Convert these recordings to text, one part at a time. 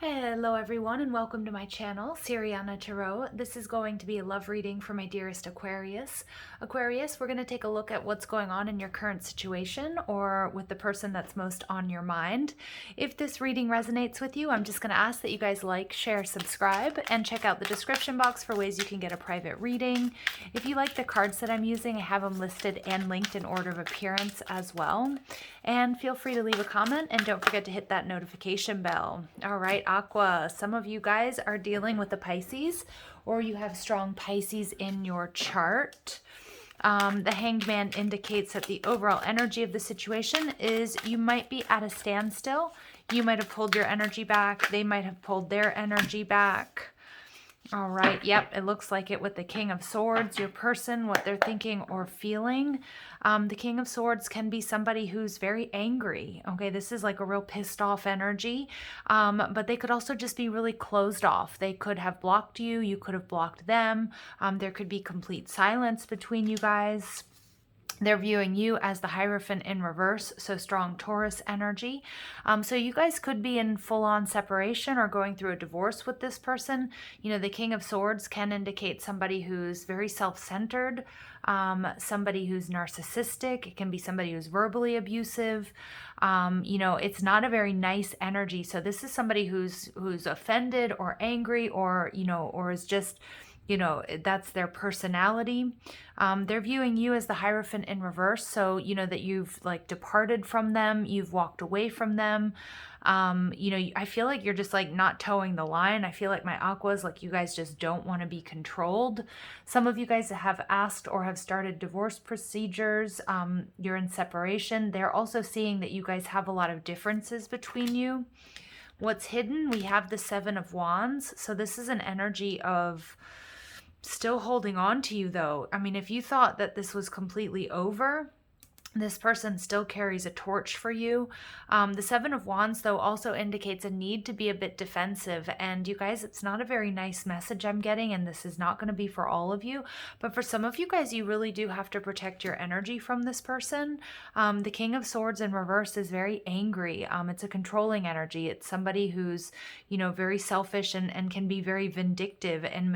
Hello everyone and welcome to my channel, Siriana Tarot. This is going to be a love reading for my dearest Aquarius. Aquarius, we're going to take a look at what's going on in your current situation or with the person that's most on your mind. If this reading resonates with you, I'm just going to ask that you guys like, share, subscribe, and check out the description box for ways you can get a private reading. If you like the cards that I'm using, I have them listed and linked in order of appearance as well. And feel free to leave a comment and don't forget to hit that notification bell. All right, Aqua, some of you guys are dealing with the Pisces or you have strong Pisces in your chart. The Hanged Man indicates that the overall energy of the situation is you might be at a standstill. You might have pulled your energy back. They might have pulled their energy back. All right, yep, it looks like it with the King of Swords, your person, what they're thinking or feeling. The King of Swords can be somebody who's very angry, okay? This is like a real pissed off energy, but they could also just be really closed off. They could have blocked you, you could have blocked them. There could be complete silence between you guys. They're viewing you as the Hierophant in reverse, so strong Taurus energy. So you guys could be in full-on separation or going through a divorce with this person. You know, the King of Swords can indicate somebody who's very self-centered, somebody who's narcissistic. It can be somebody who's verbally abusive. You know, it's not a very nice energy. So this is somebody who's offended or angry or, you know, or is just... you know, that's their personality. They're viewing you as the Hierophant in reverse. So, you know, that you've like departed from them. You've walked away from them. You know, I feel like you're just like not towing the line. I feel like my Aquas, like you guys just don't want to be controlled. Some of you guys have asked or have started divorce procedures. You're in separation. They're also seeing that you guys have a lot of differences between you. What's hidden? We have the Seven of Wands. So this is an energy of... still holding on to you though. I mean, if you thought that this was completely over, this person still carries a torch for you. The Seven of Wands, though, also indicates a need to be a bit defensive. And you guys, it's not a very nice message I'm getting, and this is not going to be for all of you. But for some of you guys, you really do have to protect your energy from this person. The King of Swords in reverse is very angry. It's a controlling energy. It's somebody who's, you know, very selfish and can be very vindictive and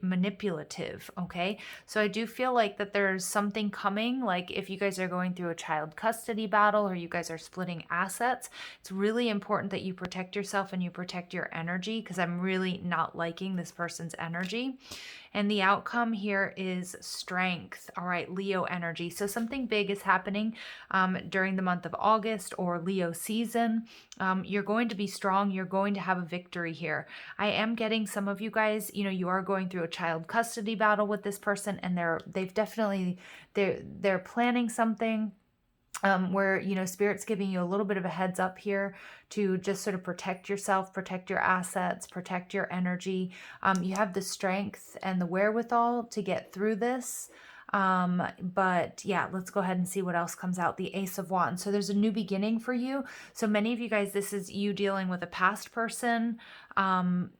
manipulative, okay? So I do feel like that there's something coming, like if you guys are going through a child custody battle or you guys are splitting assets, it's really important that you protect yourself and you protect your energy, because I'm really not liking this person's energy. And the outcome here is strength. All right, Leo energy. So something big is happening during the month of August or Leo season. You're going to be strong. You're going to have a victory here. I am getting some of you guys, you know, you are going through a child custody battle with this person, and they're planning something. Where, you know, Spirit's giving you a little bit of a heads up here to just sort of protect yourself, protect your assets, protect your energy. You have the strength and the wherewithal to get through this. But yeah, let's go ahead and see what else comes out. The Ace of Wands. So there's a new beginning for you. So many of you guys, this is you dealing with a past person. And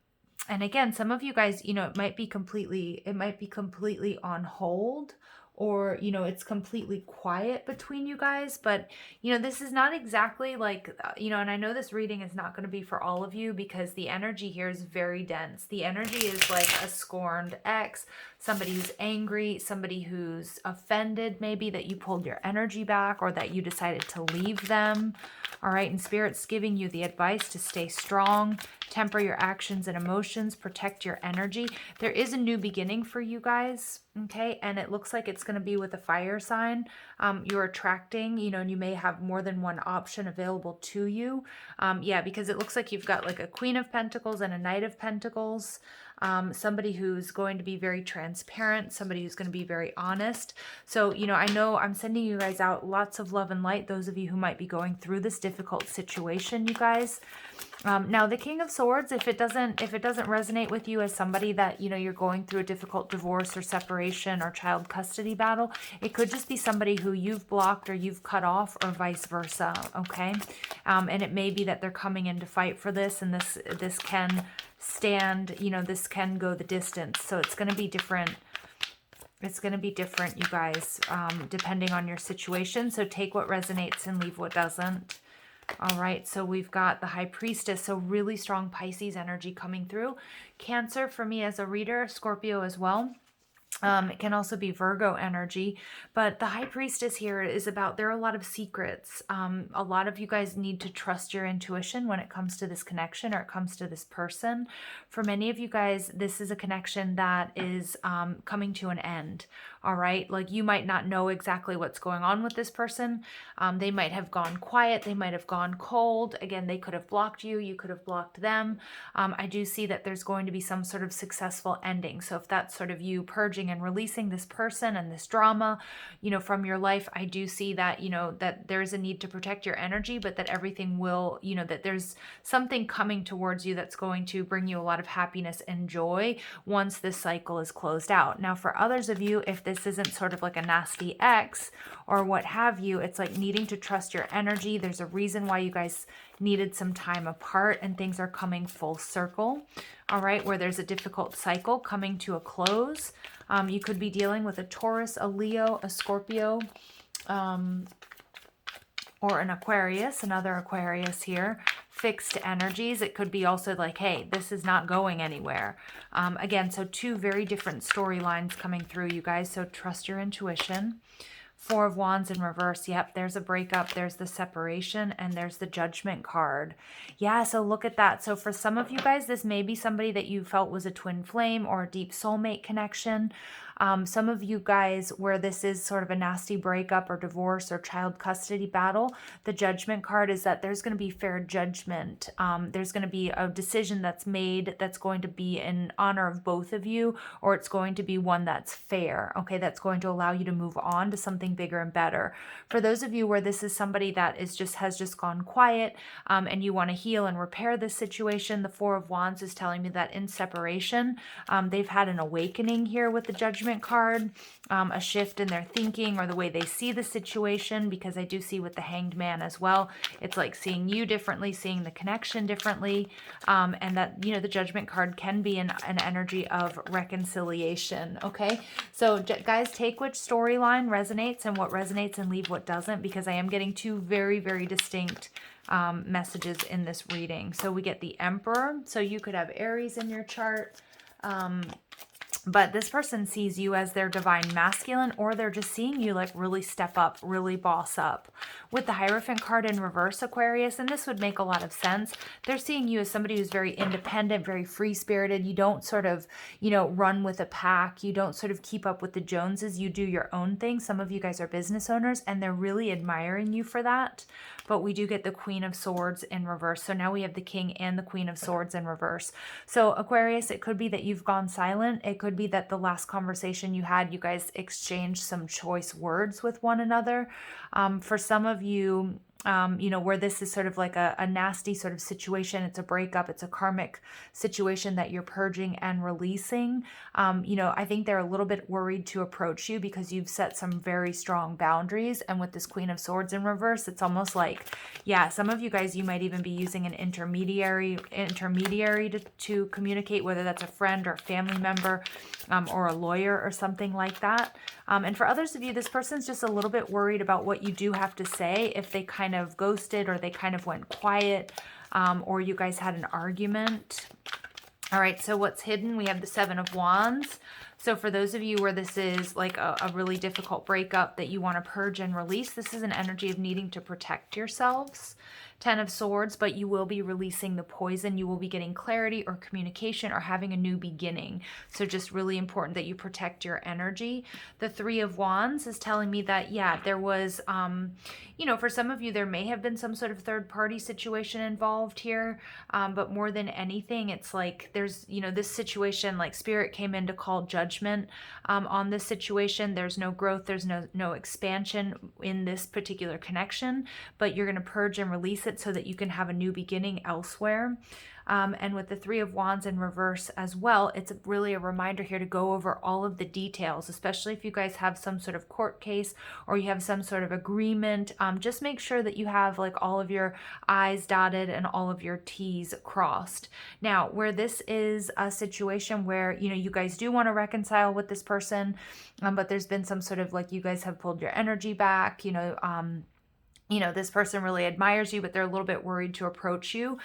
again, some of you guys, you know, it might be completely on hold, or, you know, it's completely quiet between you guys. But, you know, this is not exactly like, you know, and I know this reading is not going to be for all of you because the energy here is very dense. The energy is like a scorned ex, somebody who's angry, somebody who's offended maybe that you pulled your energy back or that you decided to leave them. All right, and Spirit's giving you the advice to stay strong, temper your actions and emotions, protect your energy. There is a new beginning for you guys, okay? And it looks like it's going to be with a fire sign. You're attracting, you know, and you may have more than one option available to you. Yeah, because it looks like you've got like a Queen of Pentacles and a Knight of Pentacles. Somebody who's going to be very transparent, somebody who's going to be very honest. So, you know I'm sending you guys out lots of love and light, those of you who might be going through this difficult situation, you guys. Now the King of Swords, if it doesn't resonate with you as somebody that, you know, you're going through a difficult divorce or separation or child custody battle, it could just be somebody who you've blocked or you've cut off or vice versa, okay? And it may be that they're coming in to fight for this, and this can stand, you know, this can go the distance. So it's going to be different. It's going to be different, you guys, depending on your situation. So take what resonates and leave what doesn't. All right, so we've got the High Priestess, so really strong Pisces energy coming through. Cancer for me as a reader, Scorpio as well. It can also be Virgo energy, but the High Priestess here is about, there are a lot of secrets. A lot of you guys need to trust your intuition when it comes to this connection or it comes to this person. For many of you guys, this is a connection that is coming to an end. All right, like you might not know exactly what's going on with this person. They might have gone quiet. They might have gone cold. Again, they could have blocked you. You could have blocked them. I do see that there's going to be some sort of successful ending. So if that's sort of you purging and releasing this person and this drama, you know, from your life, I do see that, you know, that there's a need to protect your energy, but that everything will, you know, that there's something coming towards you that's going to bring you a lot of happiness and joy once this cycle is closed out. Now, for others of you, if this isn't sort of like a nasty ex or what have you, it's like needing to trust your energy. There's a reason why you guys needed some time apart and things are coming full circle. All right, where there's a difficult cycle coming to a close. You could be dealing with a Taurus, a Leo, a Scorpio, or an Aquarius, another Aquarius here. Fixed energies. It could be also like, hey, this is not going anywhere. Again, so two very different storylines coming through, you guys. So trust your intuition. Four of Wands in reverse. Yep, there's a breakup, there's the separation, and there's the Judgment card. Yeah, so look at that. So for some of you guys, this may be somebody that you felt was a twin flame or a deep soulmate connection. Some of you guys where this is sort of a nasty breakup or divorce or child custody battle, the Judgment card is that there's going to be fair judgment. There's going to be a decision that's made that's going to be in honor of both of you, or it's going to be one that's fair, okay, that's going to allow you to move on to something bigger and better. For those of you where this is somebody that is has just gone quiet and you want to heal and repair this situation, the Four of Wands is telling me that in separation, they've had an awakening here with the Judgment card, a shift in their thinking or the way they see the situation, because I do see with the Hanged Man as well, it's like seeing you differently, seeing the connection differently, and that, you know, the Judgment card can be an energy of reconciliation. Okay, so guys, take which storyline resonates and what resonates and leave what doesn't, because I am getting two very, very distinct messages in this reading. So we get the Emperor, so you could have Aries in your chart, but this person sees you as their divine masculine, or they're just seeing you like really step up, really boss up. With the Hierophant card in reverse, Aquarius, and this would make a lot of sense, they're seeing you as somebody who's very independent, very free-spirited. You don't sort of, you know, run with a pack. You don't sort of keep up with the Joneses. You do your own thing. Some of you guys are business owners, and they're really admiring you for that. But we do get the Queen of Swords in reverse. So now we have the King and the Queen of Swords in reverse. So Aquarius, it could be that you've gone silent. It could be that the last conversation you had, you guys exchanged some choice words with one another. For some of you, you know, where this is sort of like a nasty sort of situation, it's a breakup, it's a karmic situation that you're purging and releasing. You know, I think they're a little bit worried to approach you because you've set some very strong boundaries. And with this Queen of Swords in reverse, it's almost like, yeah, some of you guys, you might even be using an intermediary to communicate, whether that's a friend or family member, or a lawyer or something like that. And for others of you, this person's just a little bit worried about what you do have to say, if they kind of ghosted or they kind of went quiet, or you guys had an argument. All right, so what's hidden? We have the Seven of Wands. So for those of you where this is like a really difficult breakup that you want to purge and release, this is an energy of needing to protect yourselves. Ten of Swords, but you will be releasing the poison. You will be getting clarity or communication or having a new beginning. So just really important that you protect your energy. The Three of Wands is telling me that, yeah, there was, you know, for some of you, there may have been some sort of third-party situation involved here. But more than anything, it's like there's, you know, this situation, like Spirit came in to call judgment on this situation. There's no growth. There's no expansion in this particular connection, but you're going to purge and release it so that you can have a new beginning elsewhere. And with the Three of Wands in reverse as well, it's really a reminder here to go over all of the details, especially if you guys have some sort of court case or you have some sort of agreement. Just make sure that you have like all of your I's dotted and all of your T's crossed. Now, where this is a situation where, you know, you guys do want to reconcile with this person, but there's been some sort of like you guys have pulled your energy back, you know, you know, this person really admires you, but they're a little bit worried to approach you.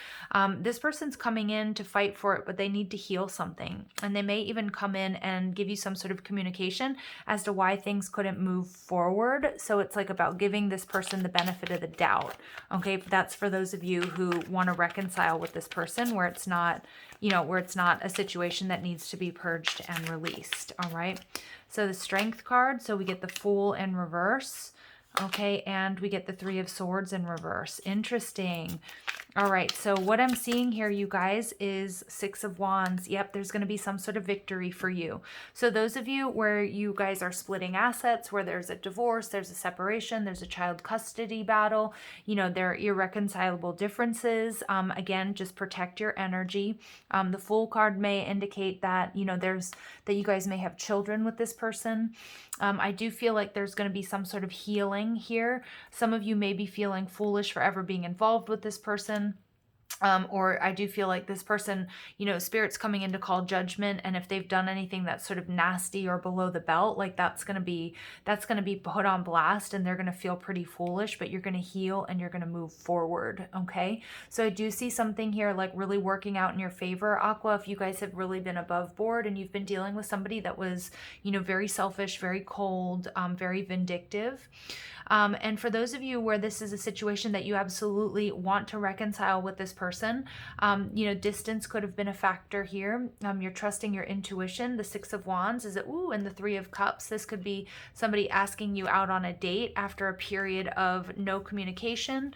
This person's coming in to fight for it, but they need to heal something. And they may even come in and give you some sort of communication as to why things couldn't move forward. So it's like about giving this person the benefit of the doubt. Okay, that's for those of you who want to reconcile with this person where it's not, you know, where it's not a situation that needs to be purged and released. All right. So the Strength card. So we get the Fool in reverse. Okay, and we get the Three of Swords in reverse. Interesting. All right, so what I'm seeing here, you guys, is Six of Wands. Yep, there's going to be some sort of victory for you. So those of you where you guys are splitting assets, where there's a divorce, there's a separation, there's a child custody battle, you know, there are irreconcilable differences. Again, just protect your energy. The Fool card may indicate that, you know, that you guys may have children with this person. I do feel like there's going to be some sort of healing here. Some of you may be feeling foolish for ever being involved with this person. Or I do feel like this person, you know, Spirit's coming in to call judgment, and if they've done anything that's sort of nasty or below the belt, like that's going to be put on blast, and they're going to feel pretty foolish, but you're going to heal and you're going to move forward. Okay, so I do see something here like really working out in your favor, Aqua. If you guys have really been above board and you've been dealing with somebody that was, you know, very selfish, very cold, very vindictive. And for those of you where this is a situation that you absolutely want to reconcile with this person, you know, distance could have been a factor here. You're trusting your intuition. The Six of Wands is, and the Three of Cups. This could be somebody asking you out on a date after a period of no communication.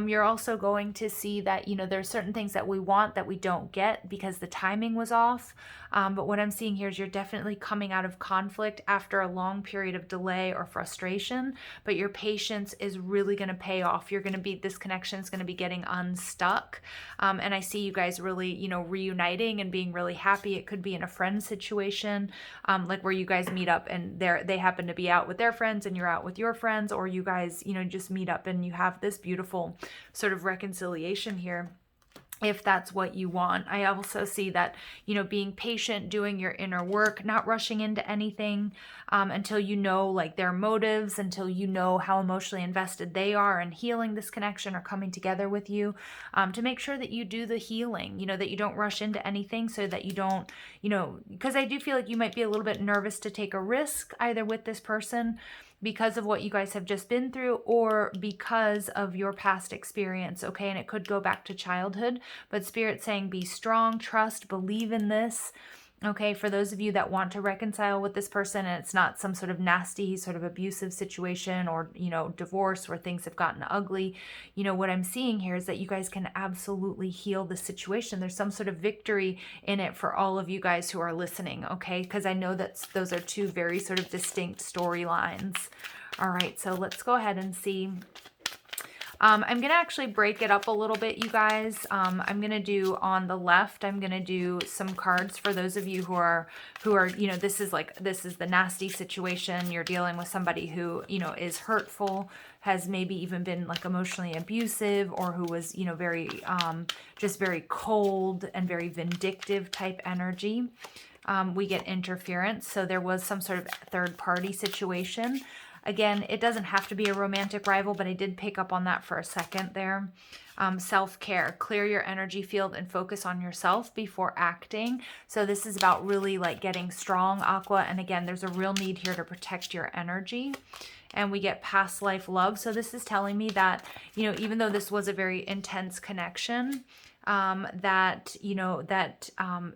You're also going to see that, you know, there's certain things that we want that we don't get because the timing was off. But what I'm seeing here is you're definitely coming out of conflict after a long period of delay or frustration, but your patience is really going to pay off. This connection is going to be getting unstuck. And I see you guys really, you know, reuniting and being really happy. It could be in a friend situation, like where you guys meet up and they happen to be out with their friends and you're out with your friends, or you guys, you know, just meet up and you have this beautiful sort of reconciliation here, if that's what you want. I also see that, you know, being patient, doing your inner work, not rushing into anything until you know like their motives, until you know how emotionally invested they are in healing this connection or coming together with you, to make sure that you do the healing, you know, that you don't rush into anything, so that you don't, you know, because I do feel like you might be a little bit nervous to take a risk either with this person because of what you guys have just been through, or because of your past experience, okay? And it could go back to childhood, but Spirit's saying be strong, trust, believe in this, okay? For those of you that want to reconcile with this person and it's not some sort of nasty, sort of abusive situation, or, you know, divorce where things have gotten ugly, you know, what I'm seeing here is that you guys can absolutely heal the situation. There's some sort of victory in it for all of you guys who are listening, okay? Because I know that those are two very sort of distinct storylines. All right, so let's go ahead and see. I'm going to actually break it up a little bit, you guys. I'm going to do on the left, I'm going to do some cards for those of you who are, you know, this is the nasty situation. You're dealing with somebody who, you know, is hurtful, has maybe even been like emotionally abusive, or who was, you know, very, just very cold and very vindictive type energy. We get interference. So there was some sort of third party situation. Again, it doesn't have to be a romantic rival, but I did pick up on that for a second there. Self-care, clear your energy field and focus on yourself before acting. So this is about really like getting strong, Aqua. And again, there's a real need here to protect your energy. And we get past life love. So this is telling me that, you know, even though this was a very intense connection, that, you know, that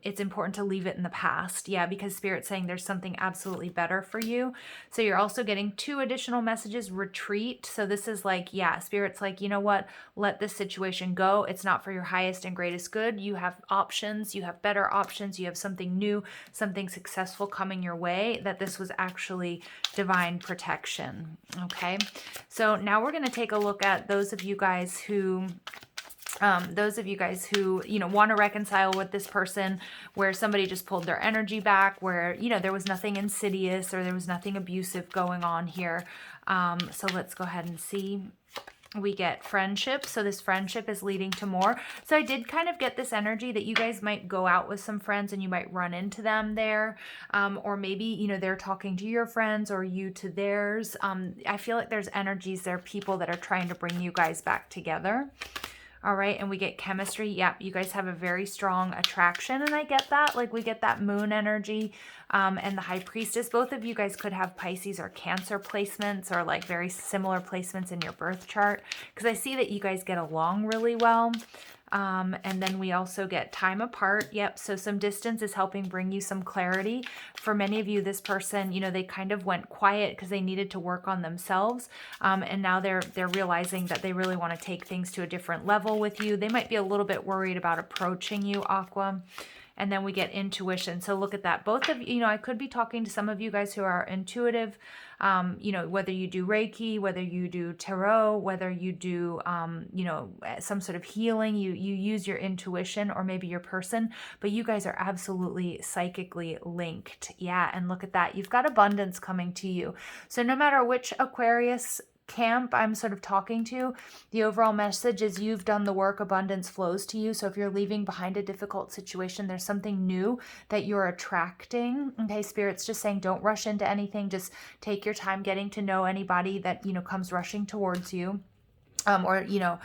it's important to leave it in the past. Yeah, because Spirit's saying there's something absolutely better for you. So you're also getting 2 additional messages, retreat. So this is like, yeah, Spirit's like, you know what, let this situation go. It's not for your highest and greatest good. You have options, you have better options, you have something new, something successful coming your way, that this was actually divine protection. Okay, so now we're going to take a look at those of you guys who you know, want to reconcile with this person, where somebody just pulled their energy back, where, you know, there was nothing insidious or there was nothing abusive going on here. So let's go ahead and see. We get friendship. So this friendship is leading to more. So I did kind of get this energy that you guys might go out with some friends and you might run into them there. Or maybe, you know, they're talking to your friends or you to theirs. I feel like there's energies there, people that are trying to bring you guys back together. All right, and we get chemistry. Yep, you guys have a very strong attraction, and I get that. Like, we get that moon energy and the high priestess. Both of you guys could have Pisces or Cancer placements or like very similar placements in your birth chart, because I see that you guys get along really well. And then we also get time apart. Yep. So some distance is helping bring you some clarity. For many of you, this person, you know, they kind of went quiet because they needed to work on themselves. And now they're realizing that they really want to take things to a different level with you. They might be a little bit worried about approaching you, Aqua. And then we get intuition. So look at that. Both of you, you know, I could be talking to some of you guys who are intuitive, you know, whether you do Reiki, whether you do Tarot, whether you do, you know, some sort of healing, you use your intuition, or maybe your person, but you guys are absolutely psychically linked. Yeah. And look at that. You've got abundance coming to you. So no matter which Aquarius camp I'm sort of talking to, the overall message is you've done the work, abundance flows to you. So if you're leaving behind a difficult situation, there's something new that you're attracting. Okay, Spirit's just saying don't rush into anything. Just take your time getting to know anybody that, you know, comes rushing towards you. Or, you know,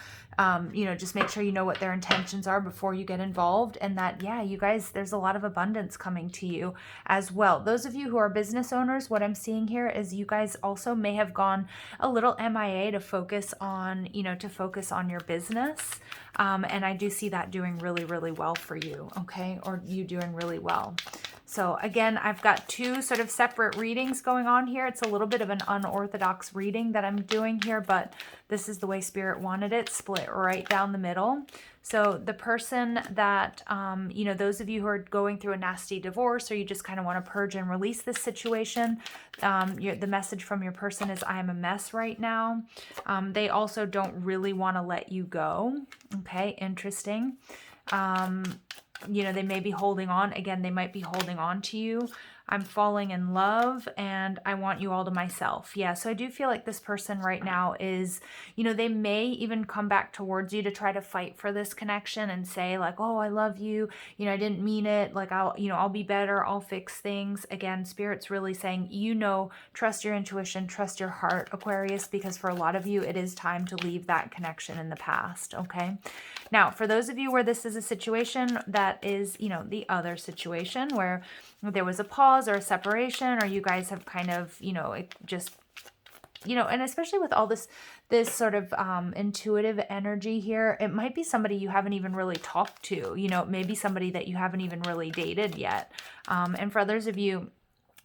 just make sure you know what their intentions are before you get involved. And that, yeah, you guys, there's a lot of abundance coming to you as well. Those of you who are business owners, what I'm seeing here is you guys also may have gone a little MIA to focus on, you know, to focus on your business. And I do see that doing really, really well for you. Okay. Or you doing really well. So again, I've got two sort of separate readings going on here. It's a little bit of an unorthodox reading that I'm doing here, but this is the way Spirit wanted it, split right down the middle. So the person that, you know, those of you who are going through a nasty divorce, or you just kind of want to purge and release this situation, the message from your person is, I am a mess right now. They also don't really want to let you go. Okay, interesting. You know, they may be holding on. Again, they might be holding on to you. I'm falling in love and I want you all to myself. Yeah, so I do feel like this person right now is, you know, they may even come back towards you to try to fight for this connection and say like, oh, I love you. You know, I didn't mean it. Like, I'll be better. I'll fix things. Again, Spirit's really saying, you know, trust your intuition, trust your heart, Aquarius, because for a lot of you, it is time to leave that connection in the past. Okay. Now, for those of you where this is a situation that is, you know, the other situation where there was a pause or a separation, or you guys have kind of, you know, it just, you know, and especially with all this sort of intuitive energy here, it might be somebody you haven't even really talked to, you know, maybe somebody that you haven't even really dated yet. And for others of you,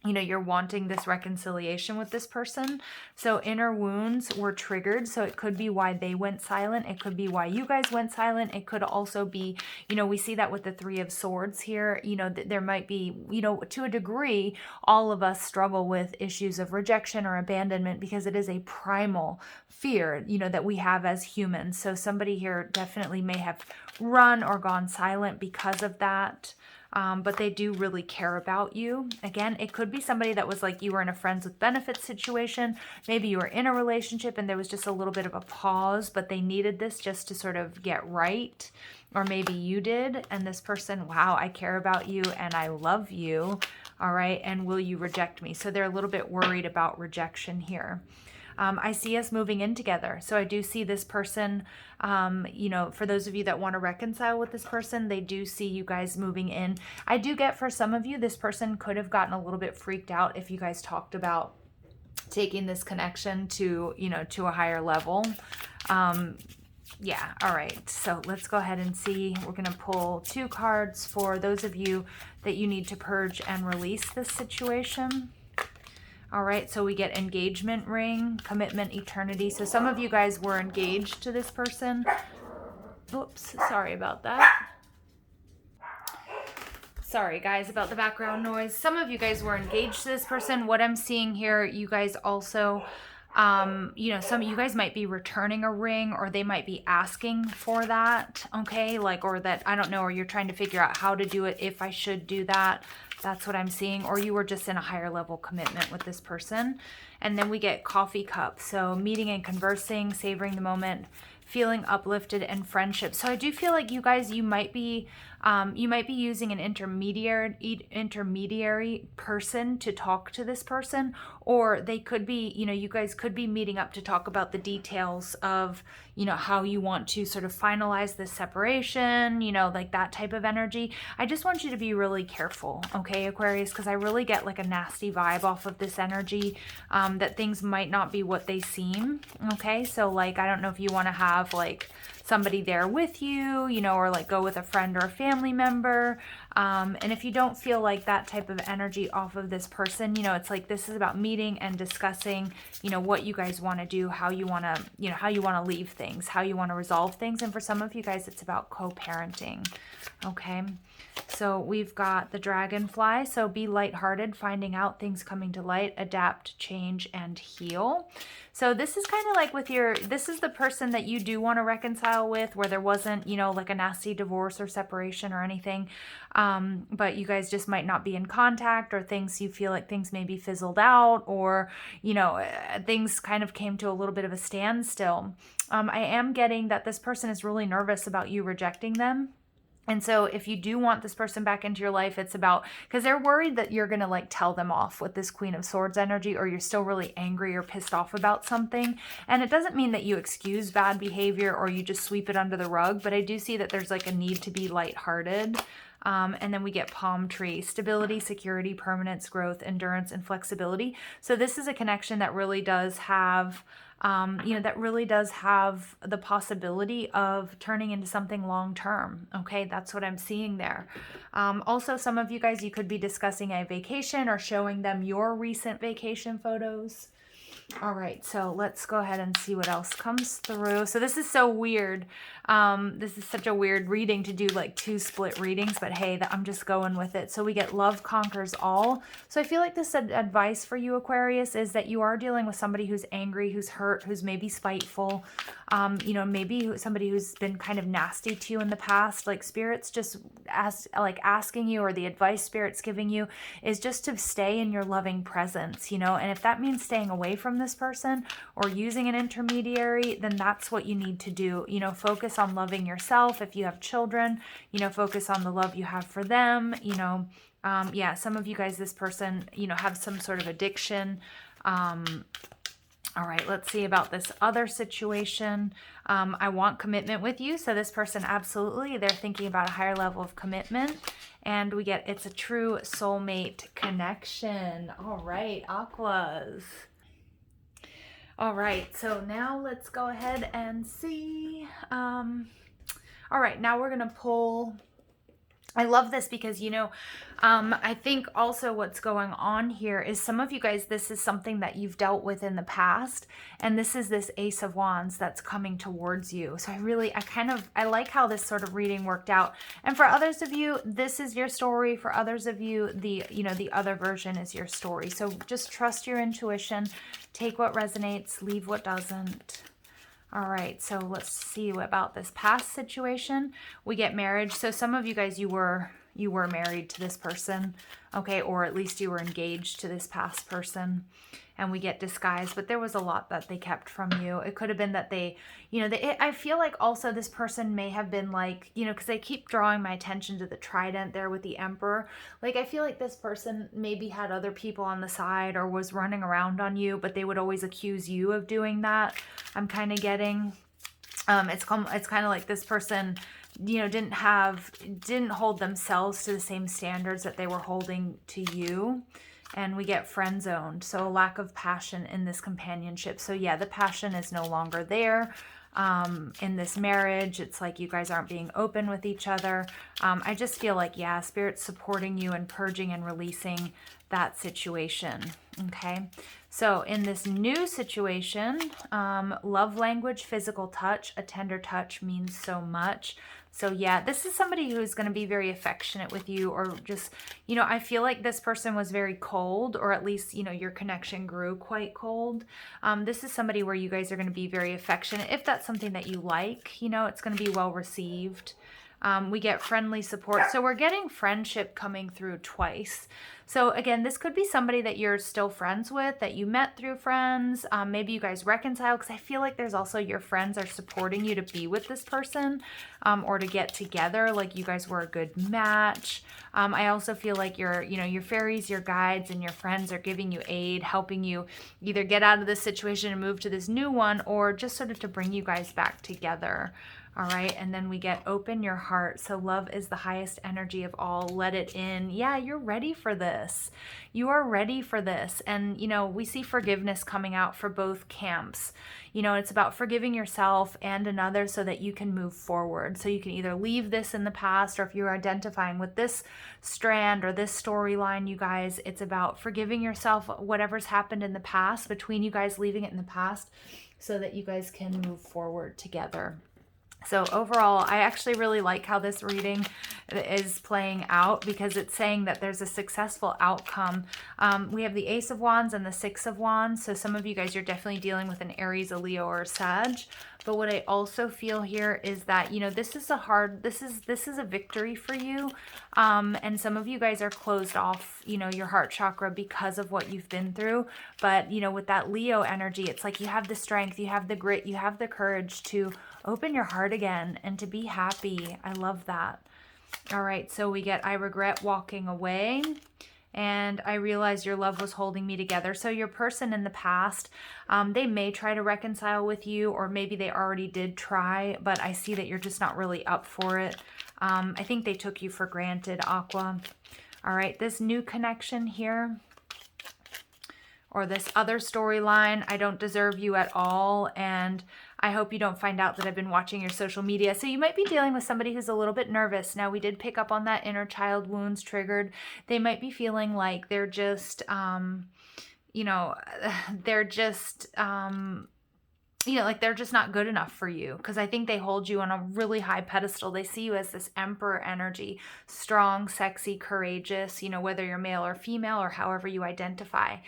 you know, you're wanting this reconciliation with this person. So inner wounds were triggered. So it could be why they went silent. It could be why you guys went silent. It could also be, you know, we see that with the Three of Swords here. You know, there might be, you know, to a degree, all of us struggle with issues of rejection or abandonment because it is a primal fear, you know, that we have as humans. So somebody here definitely may have run or gone silent because of that. But they do really care about you. Again, it could be somebody that was like you were in a friends with benefits situation. Maybe you were in a relationship and there was just a little bit of a pause, but they needed this just to sort of get right. Or maybe you did, and this person, wow, I care about you and I love you. All right, and will you reject me? So they're a little bit worried about rejection here. I see us moving in together. So I do see this person, you know, for those of you that want to reconcile with this person, they do see you guys moving in. I do get for some of you, this person could have gotten a little bit freaked out if you guys talked about taking this connection to, you know, to a higher level. Yeah. All right. So let's go ahead and see. We're going to pull 2 cards for those of you that you need to purge and release this situation. All right, so we get engagement ring, commitment, eternity. So some of you guys were engaged to this person. Oops, sorry about that. Sorry, guys, about the background noise. Some of you guys were engaged to this person. What I'm seeing here, you guys also You know, some of you guys might be returning a ring, or they might be asking for that, okay? Like, or that, I don't know, or you're trying to figure out how to do it, if I should do that. That's what I'm seeing. Or you were just in a higher level commitment with this person. And then we get coffee cup. So meeting and conversing, savoring the moment, feeling uplifted, and friendship. So I do feel like you guys, you might be using an intermediary person to talk to this person, or they could be, you know, you guys could be meeting up to talk about the details of, you know, how you want to sort of finalize this separation, you know, like that type of energy. I just want you to be really careful, okay, Aquarius, because I really get like a nasty vibe off of this energy, that things might not be what they seem, okay? So like, I don't know if you want to have like somebody there with you, you know, or like go with a friend or a family member. And if you don't feel like that type of energy off of this person, you know, it's like this is about meeting and discussing, you know, what you guys want to do, how you want to, you know, how you want to leave things, how you want to resolve things. And for some of you guys, it's about co-parenting. Okay. So we've got the dragonfly. So be lighthearted, finding out things coming to light, adapt, change, and heal. So this is kind of like with your, this is the person that you do want to reconcile with, where there wasn't, you know, like a nasty divorce or separation or anything. But you guys just might not be in contact, or things, you feel like things maybe fizzled out, or, you know, things kind of came to a little bit of a standstill. I am getting that this person is really nervous about you rejecting them. And so if you do want this person back into your life, it's about, because they're worried that you're going to like tell them off with this Queen of Swords energy, or you're still really angry or pissed off about something. And it doesn't mean that you excuse bad behavior or you just sweep it under the rug, but I do see that there's like a need to be lighthearted. And then we get palm tree, stability, security, permanence, growth, endurance, and flexibility. So this is a connection that really does have, you know, that really does have the possibility of turning into something long-term. Okay, that's what I'm seeing there. Also, some of you guys, you could be discussing a vacation or showing them your recent vacation photos. All right, so let's go ahead and see what else comes through. So this is so weird. This is such a weird reading to do like 2 split readings, but hey, I'm just going with it. So we get love conquers all. So I feel like this advice for you, Aquarius, is that you are dealing with somebody who's angry, who's hurt, who's maybe spiteful, you know, maybe somebody who's been kind of nasty to you in the past. Like Spirit's just asking you, or the advice Spirit's giving you is just to stay in your loving presence, you know, and if that means staying away from this person or using an intermediary, then that's what you need to do. You know, focus on loving yourself. If you have children, you know, focus on the love you have for them. You know, yeah, some of you guys, this person, you know, have some sort of addiction. All right, let's see about this other situation. I want commitment with you. So this person, absolutely, they're thinking about a higher level of commitment. And we get, it's a true soulmate connection. All right, Aquas. All right, so now let's go ahead and see. All right, now we're going to pull. I love this because, you know, I think also what's going on here is some of you guys, this is something that you've dealt with in the past. And this is this Ace of Wands that's coming towards you. So I like how this sort of reading worked out. And for others of you, this is your story. For others of you, the other version is your story. So just trust your intuition. Take what resonates, leave what doesn't. All right, so let's see about this past situation. We get marriage. So some of you guys, you were married to this person, okay, or at least you were engaged to this past person. And we get disguise, but there was a lot that they kept from you. It could have been that they, you know, I feel like also this person may have been like, you know, because I keep drawing my attention to the trident there with the Emperor. Like, I feel like this person maybe had other people on the side or was running around on you, but they would always accuse you of doing that. I'm kind of getting, it's kind of like this person, you know, didn't hold themselves to the same standards that they were holding to you. And we get friend zoned. So a lack of passion in this companionship. So yeah, the passion is no longer there. In this marriage, it's like you guys aren't being open with each other. I just feel like, yeah, Spirit's supporting you and purging and releasing that situation. Okay. So in this new situation, love language, physical touch, a tender touch means so much. So yeah, this is somebody who's going to be very affectionate with you, or just, you know, I feel like this person was very cold, or at least, you know, your connection grew quite cold. This is somebody where you guys are going to be very affectionate. If that's something that you like, you know, it's going to be well received. We get friendly support. So we're getting friendship coming through twice. So again, this could be somebody that you're still friends with, that you met through friends. Maybe you guys reconcile, because I feel like there's also your friends are supporting you to be with this person, or to get together. Like you guys were a good match. I also feel like your fairies, your guides, and your friends are giving you aid, helping you either get out of this situation and move to this new one, or just sort of to bring you guys back together. All right, and then we get open your heart. So love is the highest energy of all. Let it in. Yeah, you're ready for this. You are ready for this. And, you know, we see forgiveness coming out for both camps. You know, it's about forgiving yourself and another so that you can move forward. So you can either leave this in the past, or if you're identifying with this strand or this storyline, you guys, it's about forgiving yourself, whatever's happened in the past, between you guys, leaving it in the past so that you guys can move forward together. So overall, I actually really like how this reading is playing out, because it's saying that there's a successful outcome. We have the Ace of Wands and the Six of Wands. So some of you guys, you're definitely dealing with an Aries, a Leo, or a Sag. But what I also feel here is that, you know, this is a victory for you. And some of you guys are closed off, you know, your heart chakra because of what you've been through. But, you know, with that Leo energy, it's like you have the strength, you have the grit, you have the courage to open your heart again and to be happy. I love that. All right, so we get, I regret walking away, and I realize your love was holding me together. So your person in the past, they may try to reconcile with you, or maybe they already did try, but I see that you're just not really up for it. I think they took you for granted, Aqua. All right, this new connection here, or this other storyline, I don't deserve you at all, and I hope you don't find out that I've been watching your social media. So you might be dealing with somebody who's a little bit nervous. Now, we did pick up on that inner child wounds triggered. They might be feeling like they're just, you know, they're just, you know, like they're just not good enough for you, because I think they hold you on a really high pedestal. They see you as this emperor energy, strong, sexy, courageous, you know, whether you're male or female or however you identify.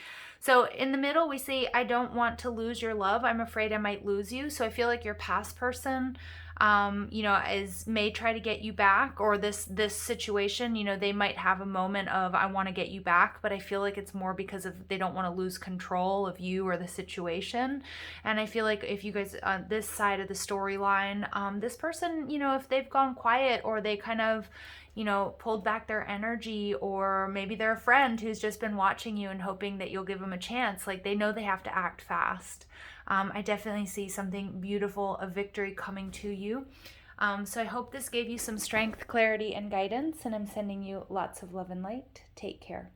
So in the middle, we say, I don't want to lose your love. I'm afraid I might lose you. So I feel like your past person, you know, may try to get you back, or this situation, you know, they might have a moment of, I want to get you back, but I feel like it's more because of they don't want to lose control of you or the situation. And I feel like if you guys on this side of the storyline, this person, you know, if they've gone quiet, or they kind of, you know, pulled back their energy, or maybe they're a friend who's just been watching you and hoping that you'll give them a chance, like they know they have to act fast. I definitely see something beautiful, a victory coming to you. So I hope this gave you some strength, clarity, and guidance, and I'm sending you lots of love and light. Take care.